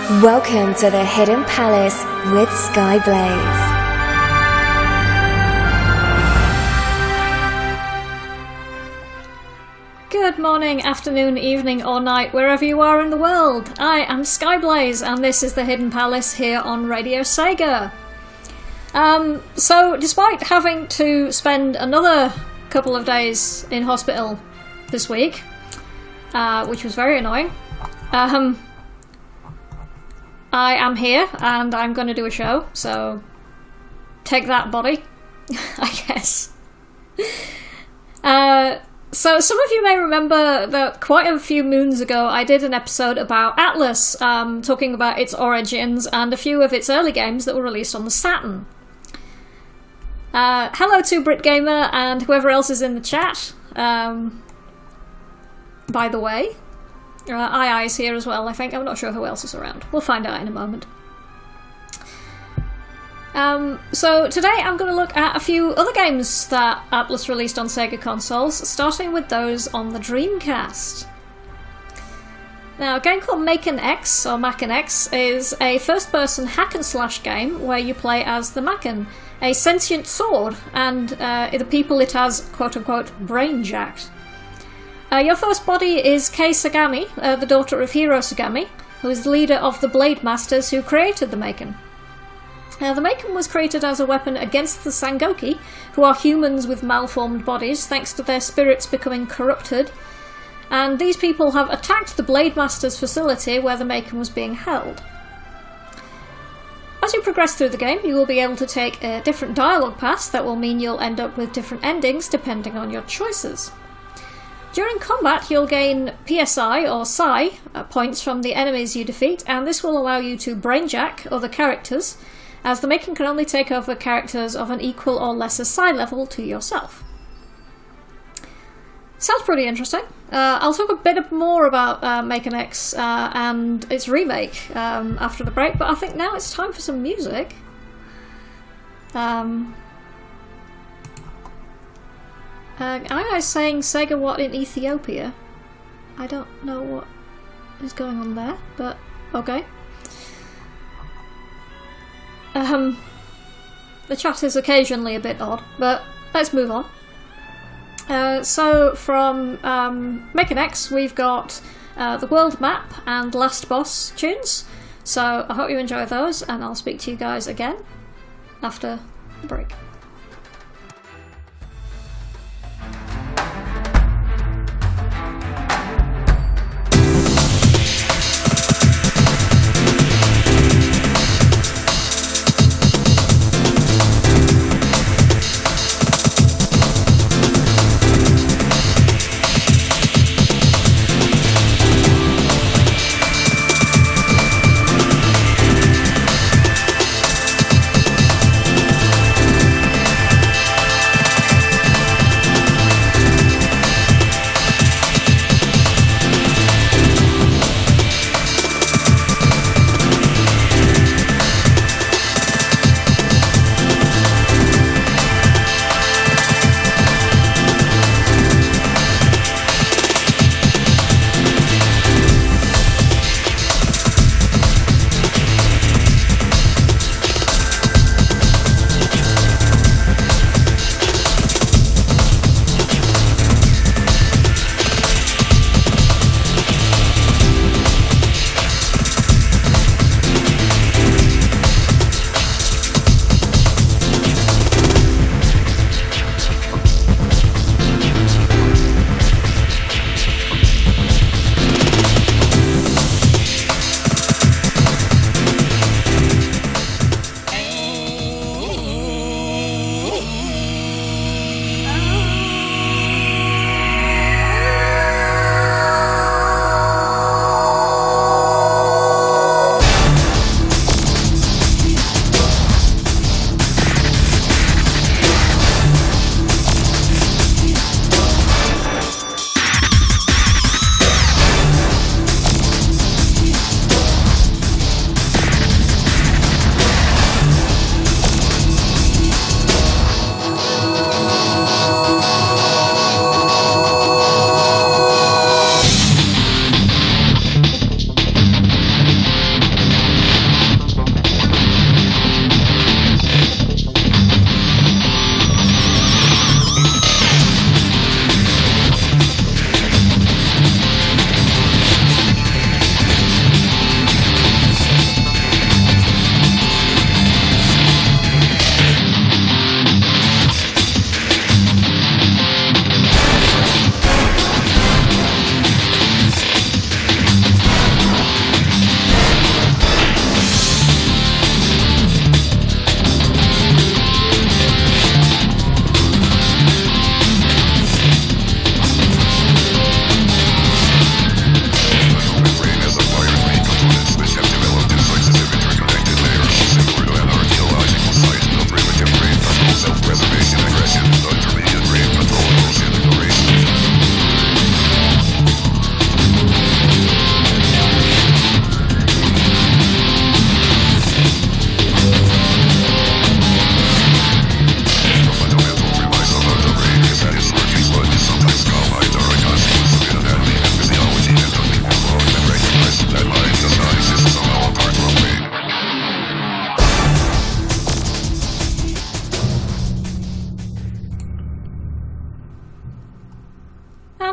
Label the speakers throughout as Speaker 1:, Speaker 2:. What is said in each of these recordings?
Speaker 1: Welcome to the Hidden Palace with Skyblaze.
Speaker 2: Good morning, afternoon, evening or night, wherever you are in the world. I am Skyblaze and this is the Hidden Palace here on Radio Sega. So despite having to spend another couple of days in hospital this week, which was very annoying, I am here and I'm going to do a show, so take that, body, I guess. So some of you may remember that quite a few moons ago I did an episode about Atlus, talking about its origins and a few of its early games that were released on the Saturn. Hello to BritGamer and whoever else is in the chat, by the way. II's here as well, I think. I'm not sure who else is around. We'll find out in a moment. So today I'm going to look at a few other games that Atlus released on Sega consoles, starting with those on the Dreamcast. Now, a game called Mac and X, or Mac and X, is a first-person hack-and-slash game where you play as the Macken, a sentient sword, and the people it has, quote-unquote, brain-jacked. Your first body is Kei Sagami, the daughter of Hiro Sagami, who is the leader of the Blade Masters who created the Macken. The Macken was created as a weapon against the Sangoki, who are humans with malformed bodies thanks to their spirits becoming corrupted, and these people have attacked the Blade Masters facility where the Macken was being held. As you progress through the game, you will be able to take different dialogue paths that will mean you'll end up with different endings depending on your choices. During combat, you'll gain PSI or Psi points from the enemies you defeat, and this will allow you to brainjack other characters, as the Macken can only take over characters of an equal or lesser Psi level to yourself. Sounds pretty interesting. I'll talk a bit more about Mac and X and its remake after the break, but I think now it's time for some music. I saying Sega what in Ethiopia. I don't know what is going on there, but okay. The chat is occasionally a bit odd, but let's move on. So from Mac and X, we've got the World Map and Last Boss tunes. So I hope you enjoy those, and I'll speak to you guys again after the break.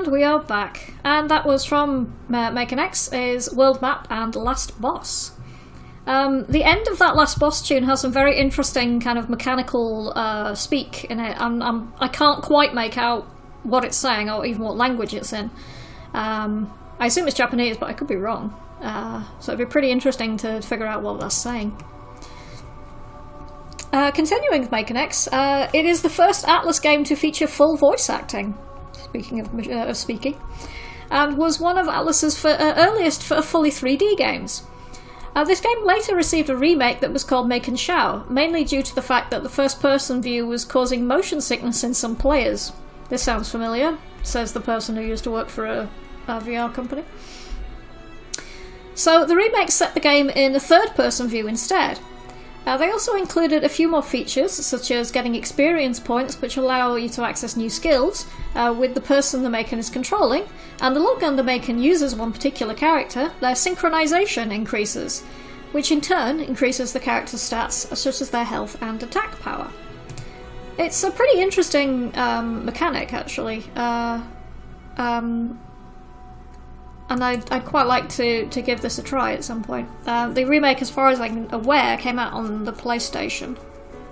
Speaker 2: And we are back. And that was from Make an X, is World Map and Last Boss. The end of that Last Boss tune has some very interesting kind of mechanical speak in it. I can't quite make out what it's saying or even what language it's in. I assume it's Japanese, but I could be wrong. So it'd be pretty interesting to figure out what that's saying. Continuing with Make an X, it is the first Atlus game to feature full voice acting, speaking of speaking, and was one of Atlus's earliest fully 3D games. This game later received a remake that was called Make and Show, mainly due to the fact that the first-person view was causing motion sickness in some players. This sounds familiar, says the person who used to work for a VR company. So the remake set the game in a third-person view instead. They also included a few more features, such as getting experience points, which allow you to access new skills with the person the Maken is controlling, and the longer the Maken uses one particular character, their synchronization increases, which in turn increases the character's stats, such as their health and attack power. It's a pretty interesting mechanic, actually, and I'd quite like to give this a try at some point. The remake, as far as I'm aware, came out on the PlayStation,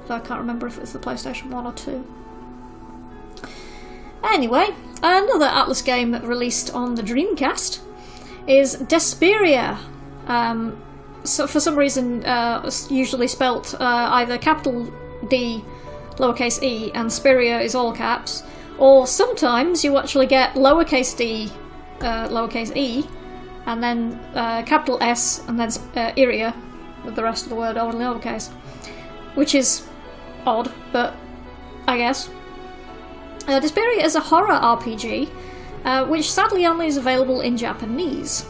Speaker 2: so I can't remember if it's the PlayStation 1 or 2. Anyway, another Atlus game released on the Dreamcast is Desperia. So for some reason, it's usually spelt either capital D, lowercase e, and Speria is all caps, or sometimes you actually get lowercase d, lowercase e, and then capital S, and then Iria, with the rest of the word all in lowercase, which is odd, but I guess. Desperia is a horror RPG, which sadly only is available in Japanese.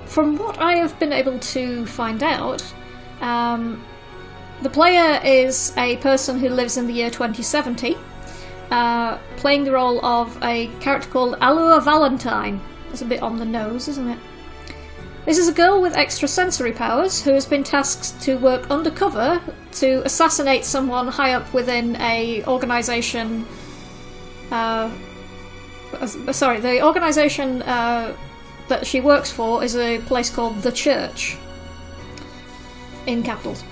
Speaker 2: From what I have been able to find out, the player is a person who lives in the year 2070, playing the role of a character called Alua Valentine. That's a bit on the nose, isn't it? This is a girl with extrasensory powers who has been tasked to work undercover to assassinate someone high up within a organisation. The organisation that she works for is a place called The Church, in capitals.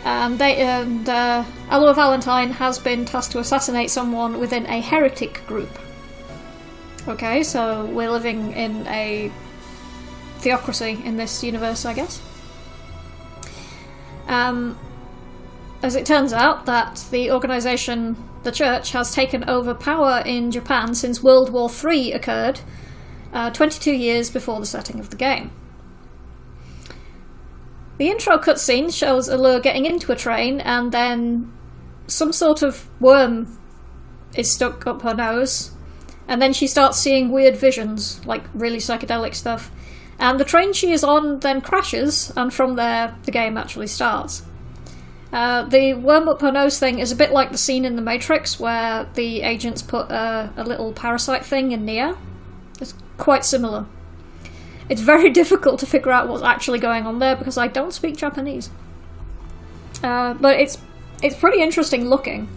Speaker 2: And Alua Valentine has been tasked to assassinate someone within a heretic group. Okay, so we're living in a theocracy in this universe, I guess. As it turns out, that the organisation, the Church, has taken over power in Japan since World War III occurred, 22 years before the setting of the game. The intro cutscene shows Allure getting into a train, and then some sort of worm is stuck up her nose, and then she starts seeing weird visions, like really psychedelic stuff. And the train she is on then crashes, and from there the game actually starts. The worm up her nose thing is a bit like the scene in The Matrix where the agents put a little parasite thing in Neo. It's quite similar. It's very difficult to figure out what's actually going on there because I don't speak Japanese. But it's pretty interesting looking.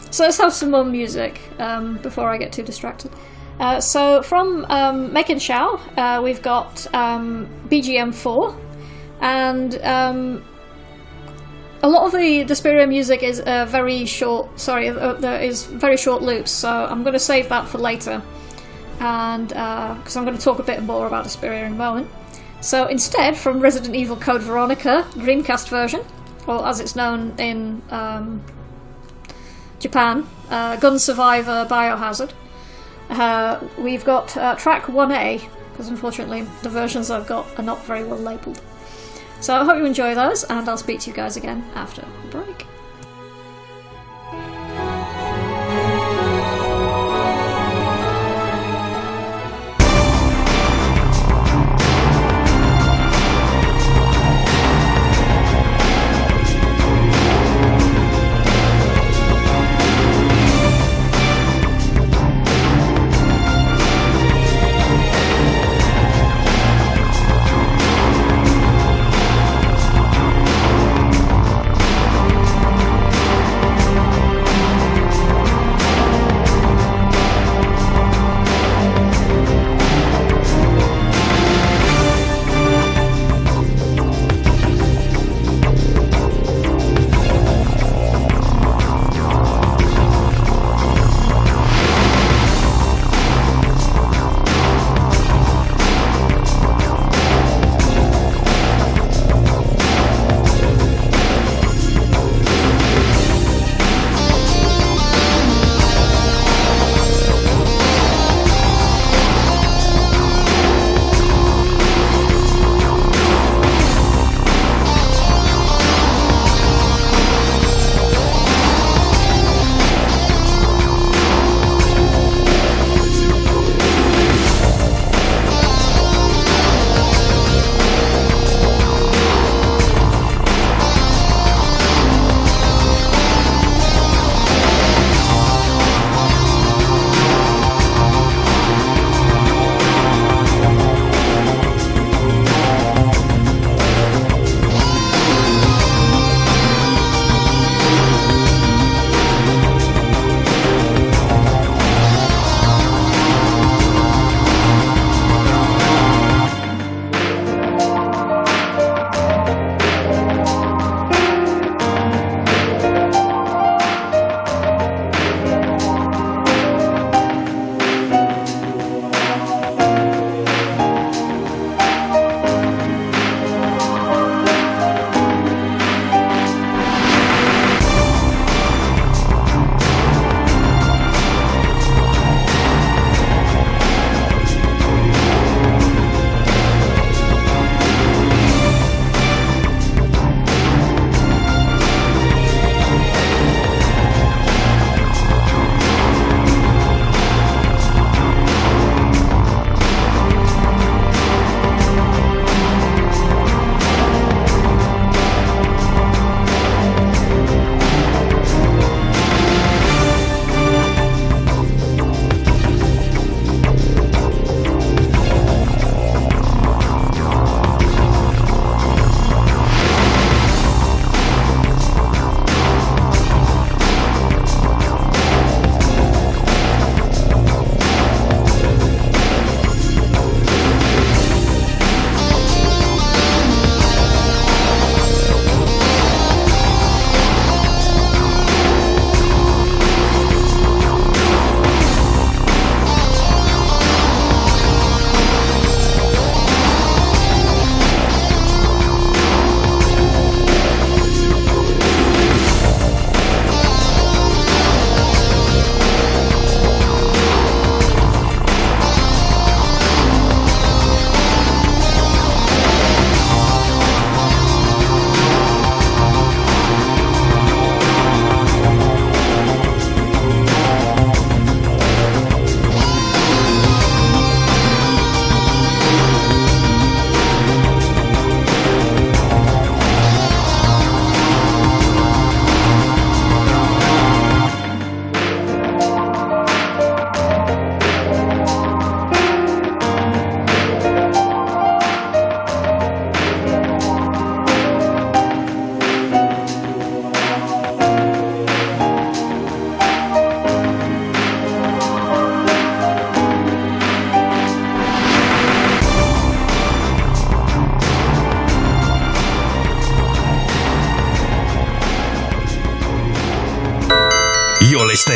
Speaker 2: So let's have some more music before I get too distracted. So from Make and Show, we've got BGM 4, and a lot of the Desperia music is very short. There is very short loops, so I'm going to save that for later, and because I'm going to talk a bit more about Desperia in a moment. So instead, from Resident Evil Code Veronica Dreamcast version, or as it's known in Japan, Gun Survivor Biohazard. We've got track 1A, because unfortunately the versions I've got are not very well labelled. So I hope you enjoy those, and I'll speak to you guys again after the break.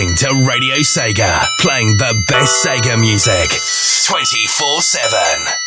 Speaker 3: listening to Radio Sega, playing the best Sega music 24/7.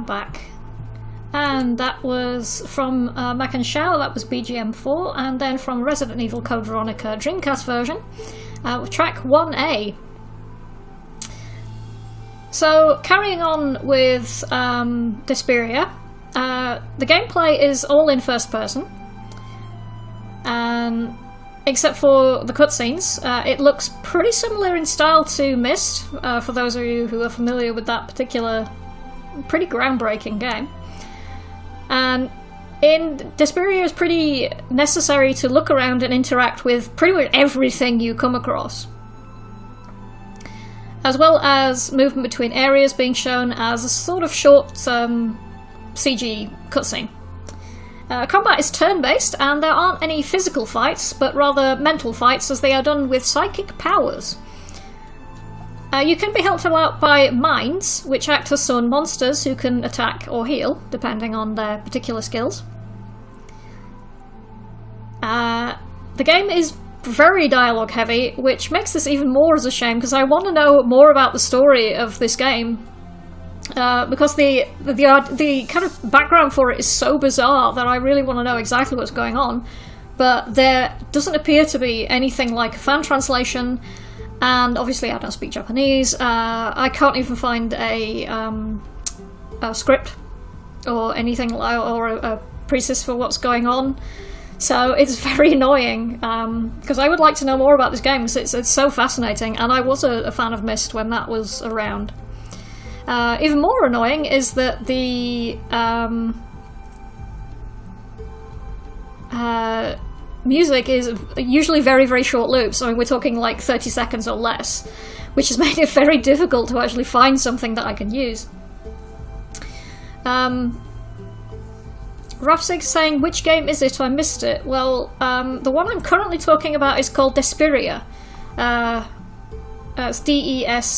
Speaker 2: Back, and that was from Mac and Shao, that was BGM4, and then from Resident Evil Code Veronica Dreamcast version, with track 1A. So carrying on with Desperia, the gameplay is all in first person, and except for the cutscenes, it looks pretty similar in style to Myst, for those of you who are familiar with that particular pretty groundbreaking game. And in Desperia, it's pretty necessary to look around and interact with pretty much everything you come across, as well as movement between areas being shown as a sort of short CG cutscene. Combat is turn-based, and there aren't any physical fights, but rather mental fights, as they are done with psychic powers. You can be helped out by minds, which act as summon monsters who can attack or heal, depending on their particular skills. The game is very dialogue heavy, which makes this even more as a shame, because I want to know more about the story of this game. Because the kind of background for it is so bizarre that I really want to know exactly what's going on. But there doesn't appear to be anything like a fan translation. And obviously I don't speak Japanese. I can't even find a script or anything, or a precis for what's going on. So it's very annoying, because I would like to know more about this game, because it's so fascinating, and I was a fan of Myst when that was around. Even more annoying is that the music is usually very, very short loops. I mean, we're talking like 30 seconds or less, which has made it very difficult to actually find something that I can use. Rafsig saying, which game is it? I missed it. Well, the one I'm currently talking about is called Desperia. It's Despiria.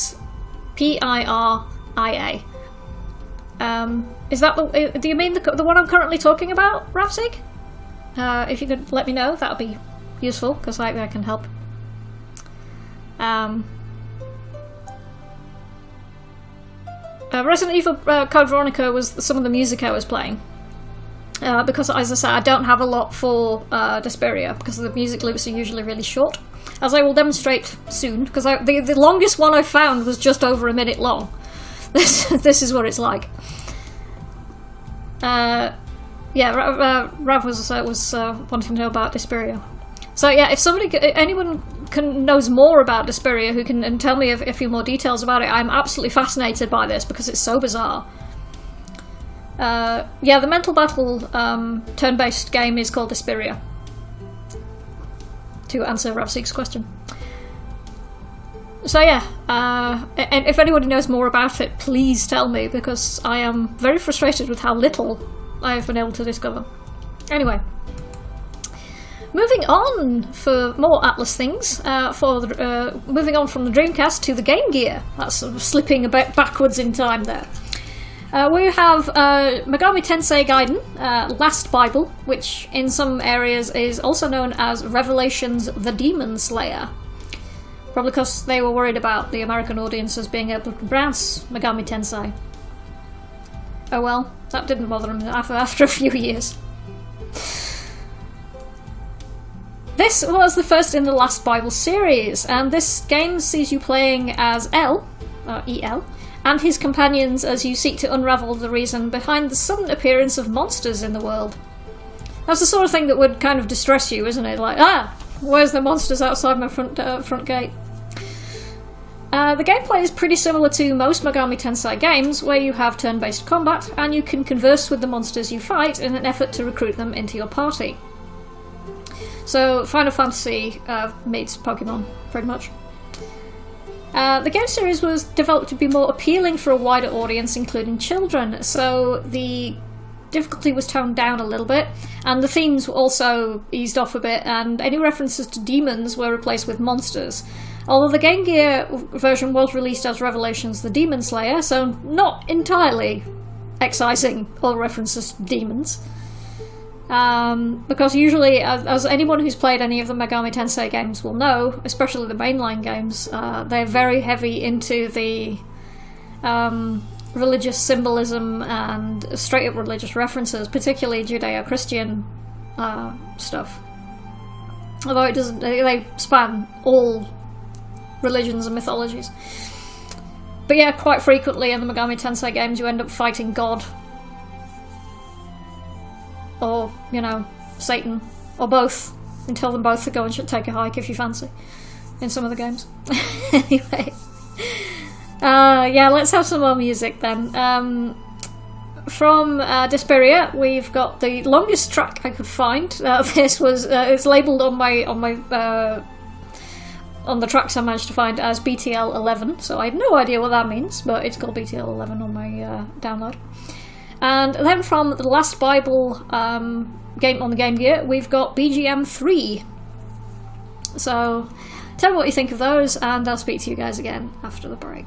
Speaker 2: Is that do you mean the one I'm currently talking about, Rafsig? If you could let me know, that would be useful, because I can help. Resident Evil Code Veronica was some of the music I was playing. Because, as I say, I don't have a lot for Desperia, because the music loops are usually really short, as I will demonstrate soon, because the longest one I found was just over a minute long. This is what it's like. Rav was wanting to know about Desperia. So yeah, if anyone knows more about Desperia, who can tell me a few more details about it, I'm absolutely fascinated by this, because it's so bizarre. The mental battle turn-based game is called Desperia, to answer Ravsig's question. So yeah, and if anybody knows more about it, please tell me, because I am very frustrated with how little I have been able to discover. Anyway, moving on for more Atlus things, moving on from the Dreamcast to the Game Gear. That's sort of slipping a bit backwards in time there. We have Megami Tensei Gaiden, Last Bible, which in some areas is also known as Revelations the Demon Slayer. Probably because they were worried about the American audiences being able to pronounce Megami Tensei. Oh well, that didn't bother them after a few years. This was the first in the Last Bible series, and this game sees you playing as El, and his companions as you seek to unravel the reason behind the sudden appearance of monsters in the world. That's the sort of thing that would kind of distress you, isn't it? Like, where's the monsters outside my front gate? The gameplay is pretty similar to most Megami Tensei games, where you have turn-based combat, and you can converse with the monsters you fight in an effort to recruit them into your party. So, Final Fantasy meets Pokemon, pretty much. The game series was developed to be more appealing for a wider audience, including children, so the difficulty was toned down a little bit, and the themes were also eased off a bit, and any references to demons were replaced with monsters. Although the Game Gear version was released as Revelations the Demon Slayer, so not entirely excising all references to demons. Because usually, as anyone who's played any of the Megami Tensei games will know, especially the mainline games, they're very heavy into the religious symbolism and straight-up religious references, particularly Judeo-Christian stuff. Although it doesn't, they span all religions and mythologies. But yeah, quite frequently in the Megami Tensei games you end up fighting God. Or, Satan. Or both. And tell them both to go and take a hike if you fancy. In some of the games. Anyway. Yeah, let's have some more music then. From Desperia, we've got the longest track I could find. This was it's labelled on the tracks I managed to find as BTL 11, so I have no idea what that means, but it's called BTL 11 on my download. And then from the Last Bible game on the Game Gear, we've got BGM 3. So tell me what you think of those, and I'll speak to you guys again after the break.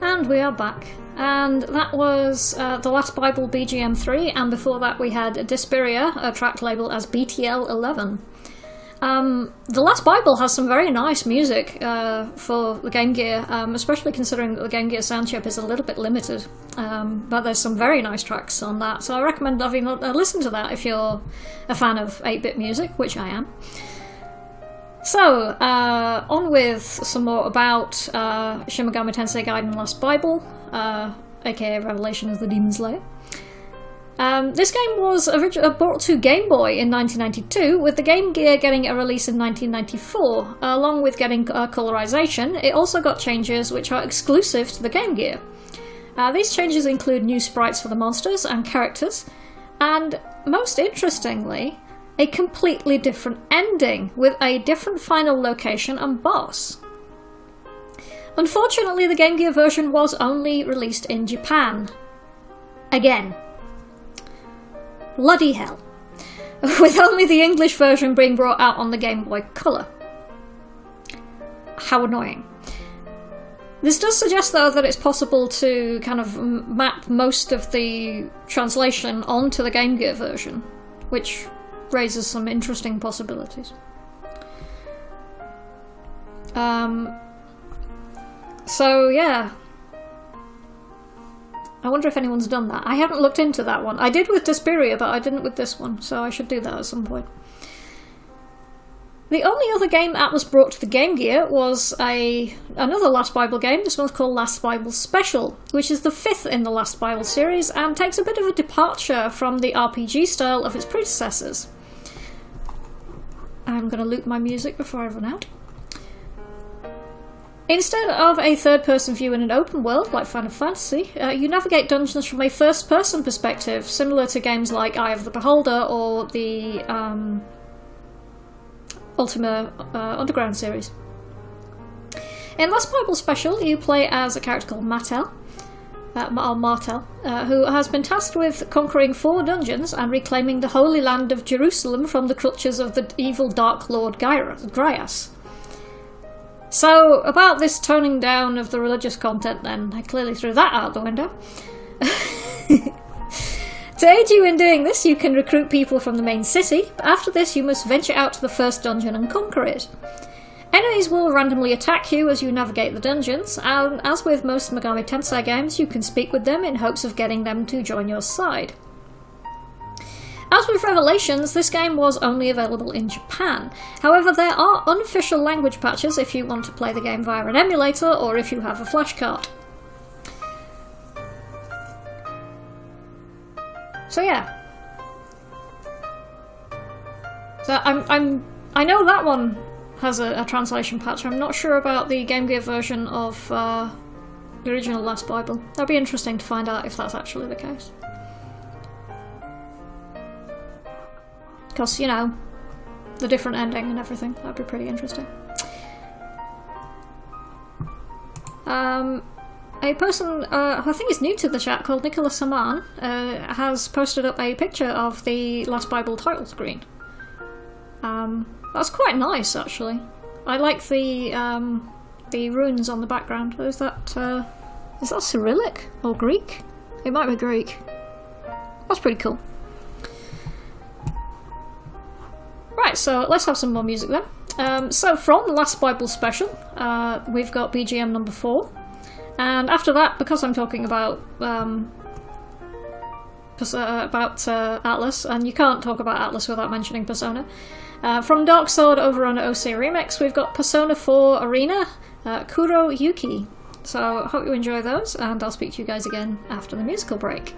Speaker 2: And we are back. And that was The Last Bible BGM 3, and before that we had Disperia, a track label as BTL 11. The Last Bible has some very nice music for the Game Gear, especially considering that the Game Gear sound chip is a little bit limited. But there's some very nice tracks on that, so I recommend having a listen to that if you're a fan of 8-bit music, which I am. So, on with some more about Shin Megami Tensei Gaiden Last Bible, aka Revelation of the Demon Slayer. This game was brought to Game Boy in 1992, with the Game Gear getting a release in 1994. Along with getting colorization, it also got changes which are exclusive to the Game Gear. These changes include new sprites for the monsters and characters, and most interestingly, a completely different ending, with a different final location and boss. Unfortunately, the Game Gear version was only released in Japan. Again. Bloody hell. With only the English version being brought out on the Game Boy Color. How annoying. This does suggest, though, that it's possible to kind of map most of the translation onto the Game Gear version, which raises some interesting possibilities. So yeah, I wonder if anyone's done that. I haven't looked into that one. I did with Disperia, but I didn't with this one, so I should do that at some point. The only other game Atlus brought to the Game Gear was another Last Bible game. This one's called Last Bible Special, which is the 5th in the Last Bible series and takes a bit of a departure from the RPG style of its predecessors. I'm going to loop my music before I run out. Instead of a third-person view in an open world like Final Fantasy, you navigate dungeons from a first-person perspective, similar to games like Eye of the Beholder or the Ultima Underground series. In Last Bible Special, you play as a character called Martel, who has been tasked with conquering 4 dungeons and reclaiming the Holy Land of Jerusalem from the clutches of the evil Dark Lord Grias. So, about this toning down of the religious content then, I clearly threw that out the window. To aid you in doing this, you can recruit people from the main city, but after this you must venture out to the first dungeon and conquer it. Enemies will randomly attack you as you navigate the dungeons, and as with most Megami Tensei games, you can speak with them in hopes of getting them to join your side. As with Revelations, this game was only available in Japan. However, there are unofficial language patches if you want to play the game via an emulator or if you have a flashcard. So yeah. So I know that one has a translation patch. I'm not sure about the Game Gear version of the original Last Bible. That'd be interesting to find out if that's actually the case. Because, you know, the different ending and everything. That'd be pretty interesting. A person who I think is new to the chat, called Nicola Saman, has posted up a picture of the Last Bible title screen. That's quite nice, actually. I like the runes on the background. Is that Cyrillic or Greek? It might be Greek. That's pretty cool. Right, so let's have some more music then. So from Last Bible Special, we've got BGM number 4. And after that, because I'm talking about Atlus, and you can't talk about Atlus without mentioning Persona, from Dark Sword over on OC Remix, we've got Persona 4 Arena, Kuro Yuki. So hope you enjoy those, and I'll speak to you guys again after the musical break.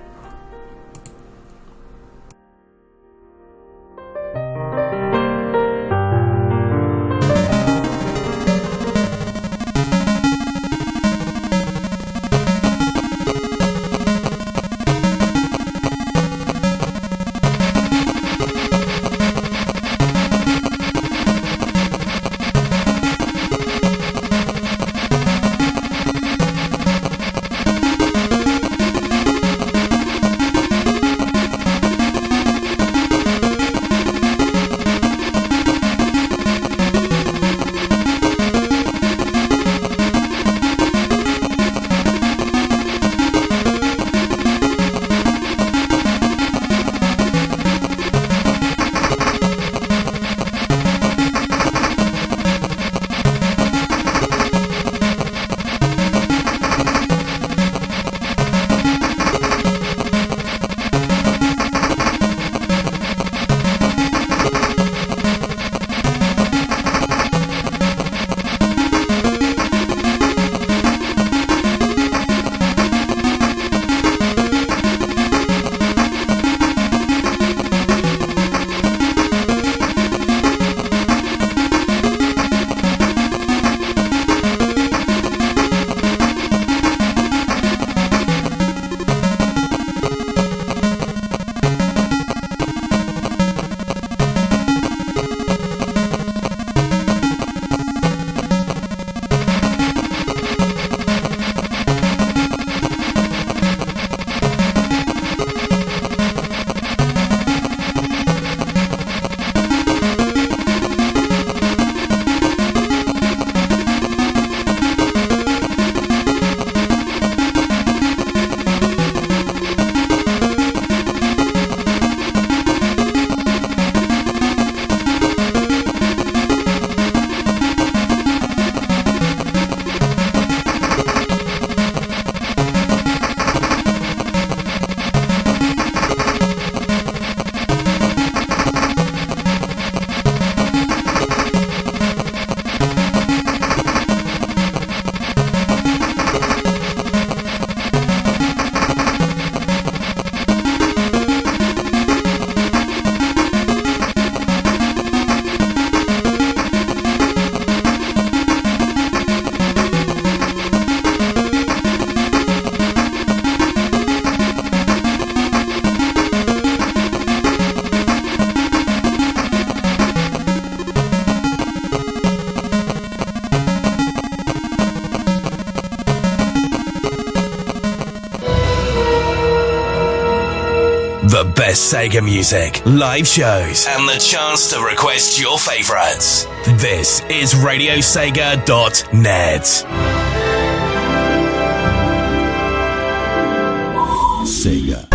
Speaker 3: The best Sega music, live shows, and the chance to request your favorites. This is RadioSega.net. Sega.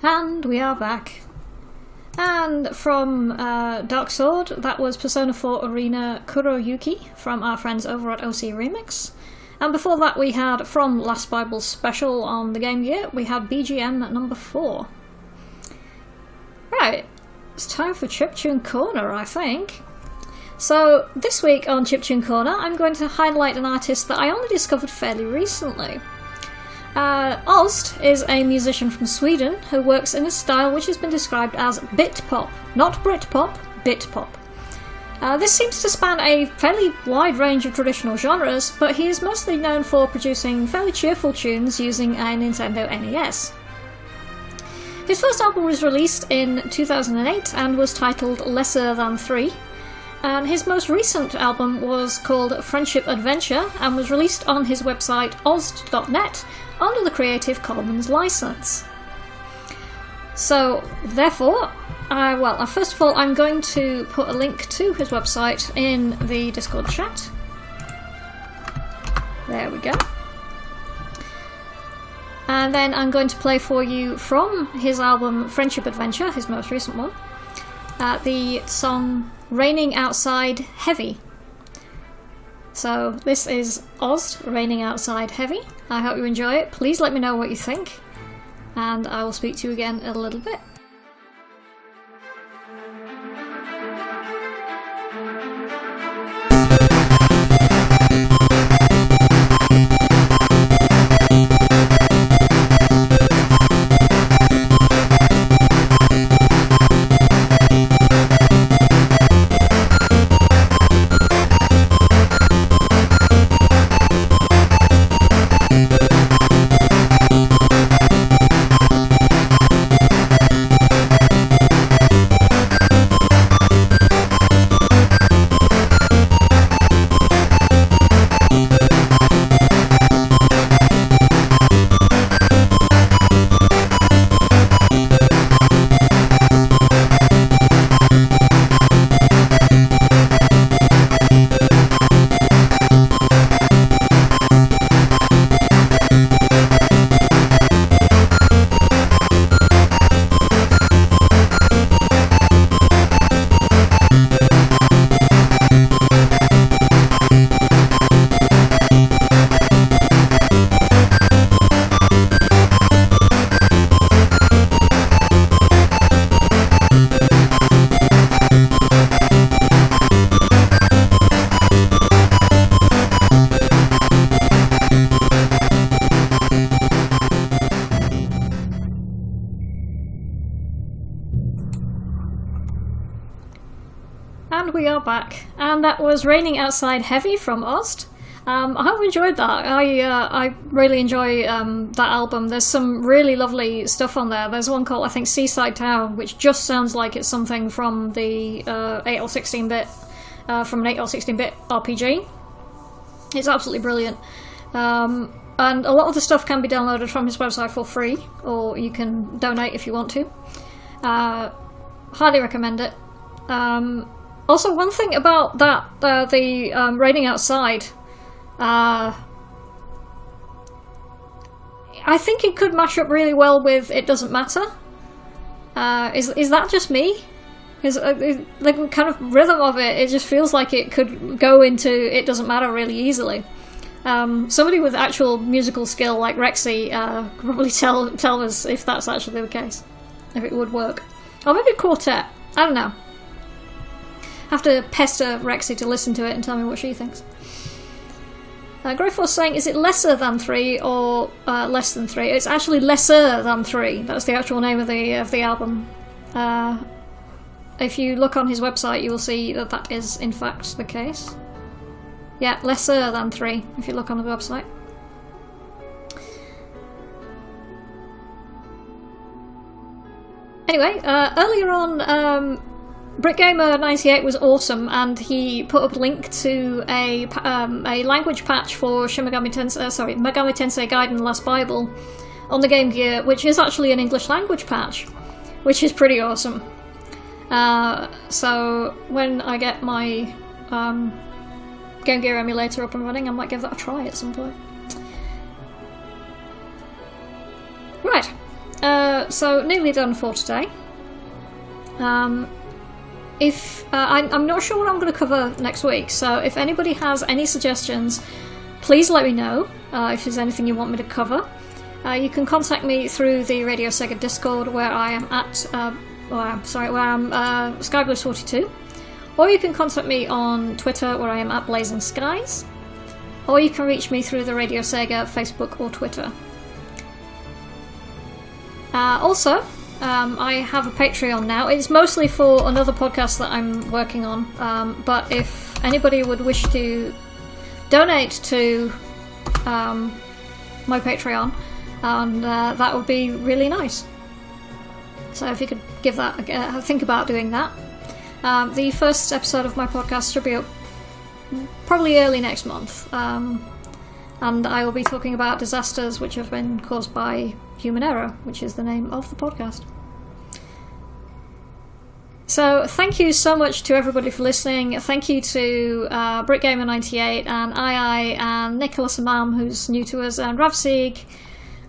Speaker 2: And we are back. And from Dark Sword, that was Persona 4 Arena Kuroyuki from our friends over at OC Remix. And before that we had, from Last Bible Special on the Game Gear, we had BGM at number 4. Right, it's time for Chiptune Corner, I think. So, this week on Chiptune Corner, I'm going to highlight an artist that I only discovered fairly recently. Ost is a musician from Sweden who works in a style which has been described as Bit-pop. Not Brit-pop, Bit-pop. This seems to span a fairly wide range of traditional genres, but he is mostly known for producing fairly cheerful tunes using a Nintendo NES. His first album was released in 2008 and was titled Lesser Than 3, and his most recent album was called Friendship Adventure and was released on his website ost.net under the Creative Commons license. So, therefore, first of all, I'm going to put a link to his website in the Discord chat. There we go. And then I'm going to play for you from his album Friendship Adventure, his most recent one, the song Raining Outside Heavy. So this is Ost, Raining Outside Heavy. I hope you enjoy it. Please let me know what you think, and I will speak to you again in a little bit. And we are back, and that was Raining Outside Heavy from Ost. I hope you enjoyed that. I really enjoy that album. There's some really lovely stuff on there. There's one called, I think, Seaside Town, which just sounds like it's something from the 8 or 16-bit, from an 8 or 16-bit RPG. It's absolutely brilliant. And a lot of the stuff can be downloaded from his website for free, or you can donate if you want to. Highly recommend it. Also, one thing about that, the Raining Outside, I think it could mash up really well with It Doesn't Matter. Is that just me? The kind of rhythm of it just feels like it could go into It Doesn't Matter really easily. Somebody with actual musical skill like Rexy could probably tell us if that's actually the case, if it would work. Or maybe Quartet, I don't know. Have to pester Rexy to listen to it and tell me what she thinks. Greyforce saying, is it lesser than 3 or less than 3? It's actually lesser than 3. That's the actual name of the album. If you look on his website, you will see that that is in fact the case. Yeah, lesser than 3, if you look on the website. Anyway, earlier on, BritGamer98 was awesome, and he put up a link to a language patch for Megami Tensei Gaiden Last Bible on the Game Gear, which is actually an English language patch, which is pretty awesome. So when I get my Game Gear emulator up and running, I might give that a try at some point. Right, so nearly done for today. I'm not sure what I'm going to cover next week, so if anybody has any suggestions, please let me know if there's anything you want me to cover. You can contact me through the Radio Sega Discord, where I am Skyblaze42, or you can contact me on Twitter, where I am @BlazingSkies, or you can reach me through the Radio Sega Facebook or Twitter. Also, I have a Patreon now. It's mostly for another podcast that I'm working on, but if anybody would wish to donate to my Patreon, and that would be really nice. So if you could give that think about doing that. The first episode of my podcast should be up probably early next month, and I will be talking about disasters which have been caused by human error, which is the name of the podcast. So thank you so much to everybody for listening. Thank you to BrickGamer98 and II and Nicholas Imam, who's new to us, and Ravseeg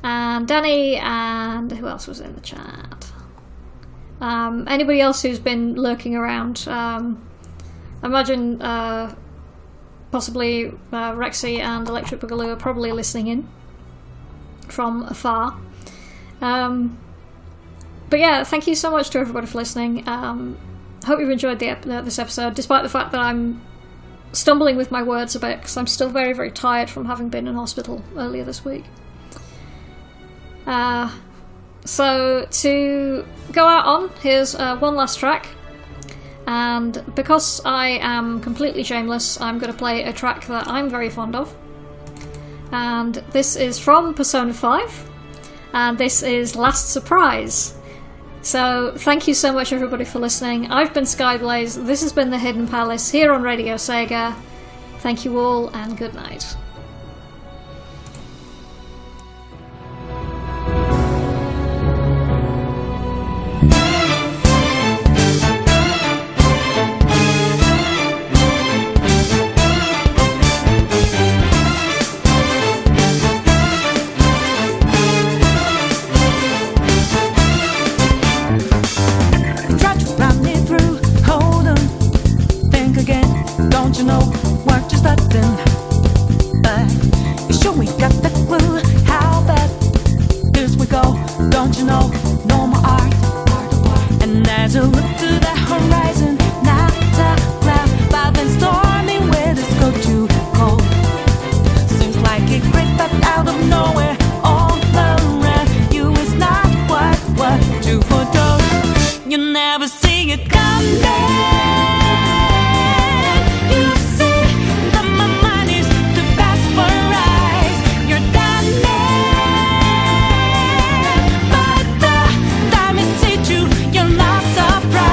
Speaker 2: and Danny, and who else was in the chat? Anybody else who's been lurking around. I imagine possibly Rexy and Electric Boogaloo are probably listening in from afar. But yeah, thank you so much to everybody for listening. Hope you've enjoyed this episode, despite the fact that I'm stumbling with my words a bit, because I'm still very, very tired from having been in hospital earlier this week. So to go out on, here's one last track. And because I am completely shameless, I'm going to play a track that I'm very fond of. And this is from Persona 5. And this is Last Surprise. So thank you so much everybody for listening. I've been Skyblaze, this has been The Hidden Palace here on Radio Sega. Thank you all and good night.
Speaker 4: You know what you're starting, you sure we got the clue how bad this we go? Don't you know, no more art. And as you look to the horizon, not a cloud, but then stormy weather's go too cold. Seems like it crept up out of nowhere, all around you is not what you foretold. You never see it coming. Surprise.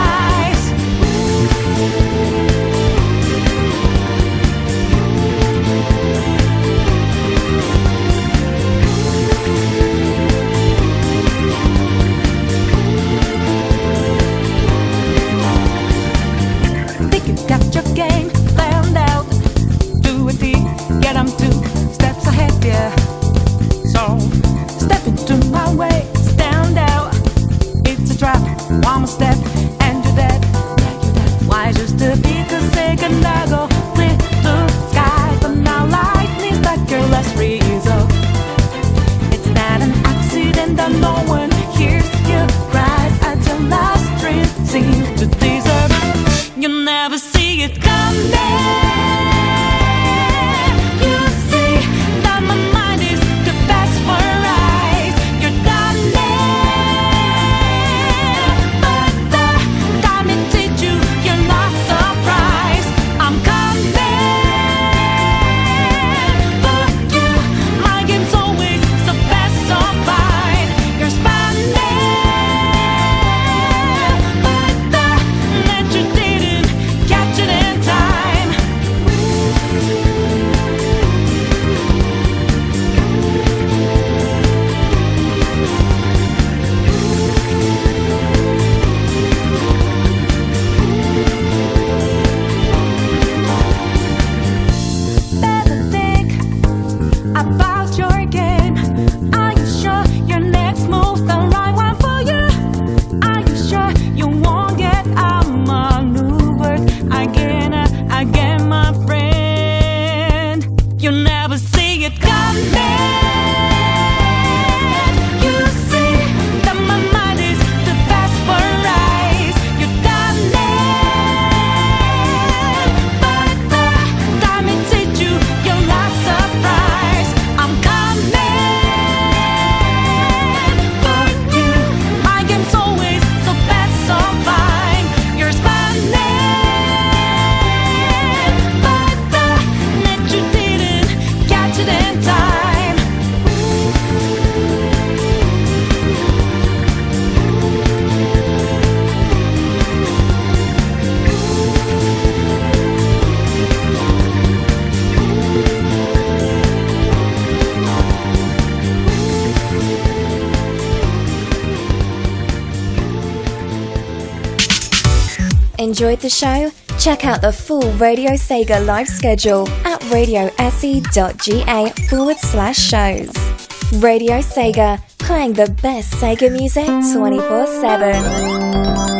Speaker 1: Enjoyed the show? Check out the full Radio Sega live schedule at radiose.ga/shows. Radio Sega, playing the best Sega music 24/7.